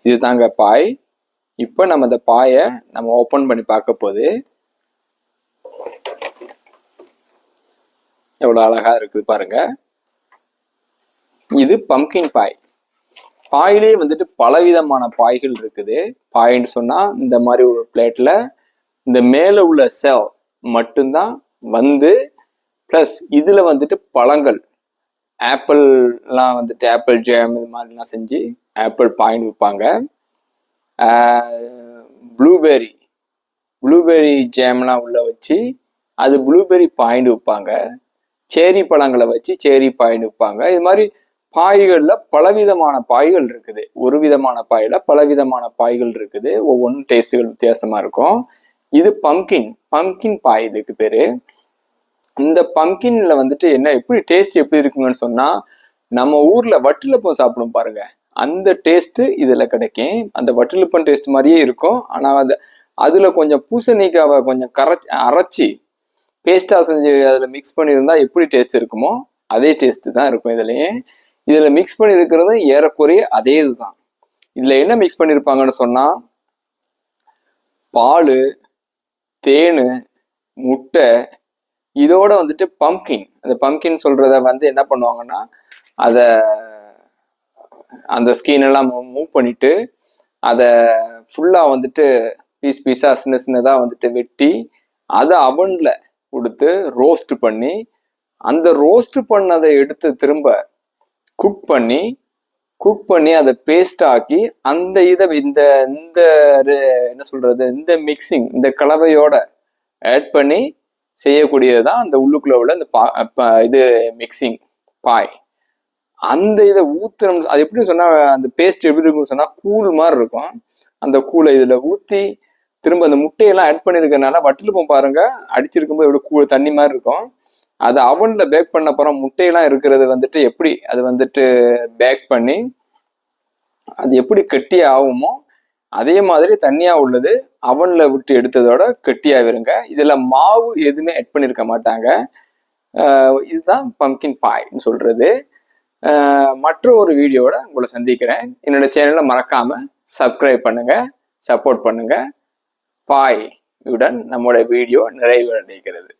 இது தாங்க பாய். இப்போ நம்ம இந்த பாயை நம்ம ஓப்பன் பண்ணி பார்க்க போது எவ்வளோ அழகா இருக்குது பாருங்க. இது பம்கின் பாய். பாயிலே வந்துட்டு பலவிதமான பாய்கள் இருக்குது. பாயின்னு சொன்னா இந்த மாதிரி ஒரு பிளேட்ல இந்த மேல உள்ள செல் மட்டும்தான் வந்து பிளஸ் இதுல வந்துட்டு பழங்கள் ஆப்பிள்லாம் வந்துட்டு ஆப்பிள் ஜேம் இது மாதிரிலாம் செஞ்சு ஆப்பிள் பாயிண்ட் விற்பாங்க. ப்ளூபெர்ரி ஜேம்லாம் உள்ள வச்சு அது ப்ளூபெர்ரி பாயிண்ட் விற்பாங்க. சேரி பழங்களை வச்சு சேரி பாயிண்ட் விற்பாங்க. இது மாதிரி பாய்கள்ல பலவிதமான பாய்கள் இருக்குது. ஒரு விதமான பாயில பலவிதமான பாய்கள் இருக்குது. ஒவ்வொன்றும் டேஸ்ட்டுகள் வித்தியாசமா இருக்கும். இது பம்கின் பாய் இதுக்கு பேரு. இந்த பம்கின்ல வந்துட்டு என்ன எப்படி டேஸ்ட் எப்படி இருக்குங்கன்னு சொன்னா, நம்ம ஊர்ல வட்டிலப்பம் சாப்பிடும் பாருங்க, அந்த டேஸ்ட் இதுல கிடைக்கும். அந்த வட்டிலப்பம் டேஸ்ட் மாதிரியே இருக்கும். ஆனா அதுல கொஞ்சம் பூசணிக்காவை கொஞ்சம் அரைச்சி பேஸ்டா செஞ்சு அதுல மிக்ஸ் பண்ணியிருந்தா எப்படி டேஸ்ட் இருக்குமோ அதே டேஸ்ட் தான் இருக்கும் இதுலயே. இதுல மிக்ஸ் பண்ணி இருக்கிறது ஏறக்குறைய அதே இதுதான். இதுல என்ன மிக்ஸ் பண்ணிருப்பாங்கன்னு சொன்னா, பால், தேனு, முட்டை, இதோட வந்துட்டு பம்கின். அந்த பம்கின் சொல்றத வந்து என்ன பண்ணுவாங்கன்னா, அந்த ஸ்கின் எல்லாம் மூவ் பண்ணிட்டு அதை ஃபுல்லா வந்துட்டு பீஸா சின்னதா வந்துட்டு வெட்டி அதை அவன்ல கொடுத்து ரோஸ்ட் பண்ணி அந்த ரோஸ்ட் பண்ணதை எடுத்து திரும்ப குக் பண்ணி அதை பேஸ்ட் ஆக்கி அந்த இதை இந்த என்ன சொல்றது இந்த மிக்சிங் இந்த கலவையோட ஆட் பண்ணி செய்யக்கூடியதுதான் அந்த உள்ளுக்குள்ள உள்ள இந்த இது மிக்சிங் பாய். அந்த இதை ஊத்தணும். அது எப்படி சொன்னா அந்த பேஸ்ட் எப்படி இருக்குன்னு சொன்னா கூழ் மாதிரி இருக்கும். அந்த கூழை இதுல ஊத்தி திரும்ப அந்த முட்டையெல்லாம் ஆட் பண்ணிருக்கனால வட்டிலுப்பம் பாருங்க அடிச்சிருக்கும்போது எவ்வளவு கூழ் தண்ணி மாதிரி இருக்கும். அது அவன்ல பேக் பண்ண அப்புறம் முட்டையெல்லாம் இருக்கிறது வந்துட்டு எப்படி அது வந்துட்டு பேக் பண்ணி அது எப்படி கெட்டி ஆகுமோ அதே மாதிரி தண்ணியா உள்ளது அவன்ல விட்டு எடுத்ததோட கெட்டியாவிருங்க. இதுல மாவு எதுவுமே ஆட் பண்ணிருக்க மாட்டாங்க. இதுதான் பம்கின் பாய்ன்னு சொல்றது. மற்ற ஒரு வீடியோட உங்களை சந்திக்கிறேன். என்னோட சேனலை மறக்காம சப்ஸ்கிரைப் பண்ணுங்க, சப்போர்ட் பண்ணுங்க. பாய் உடன் நம்முடைய வீடியோ நிறைவு அடைகிறது.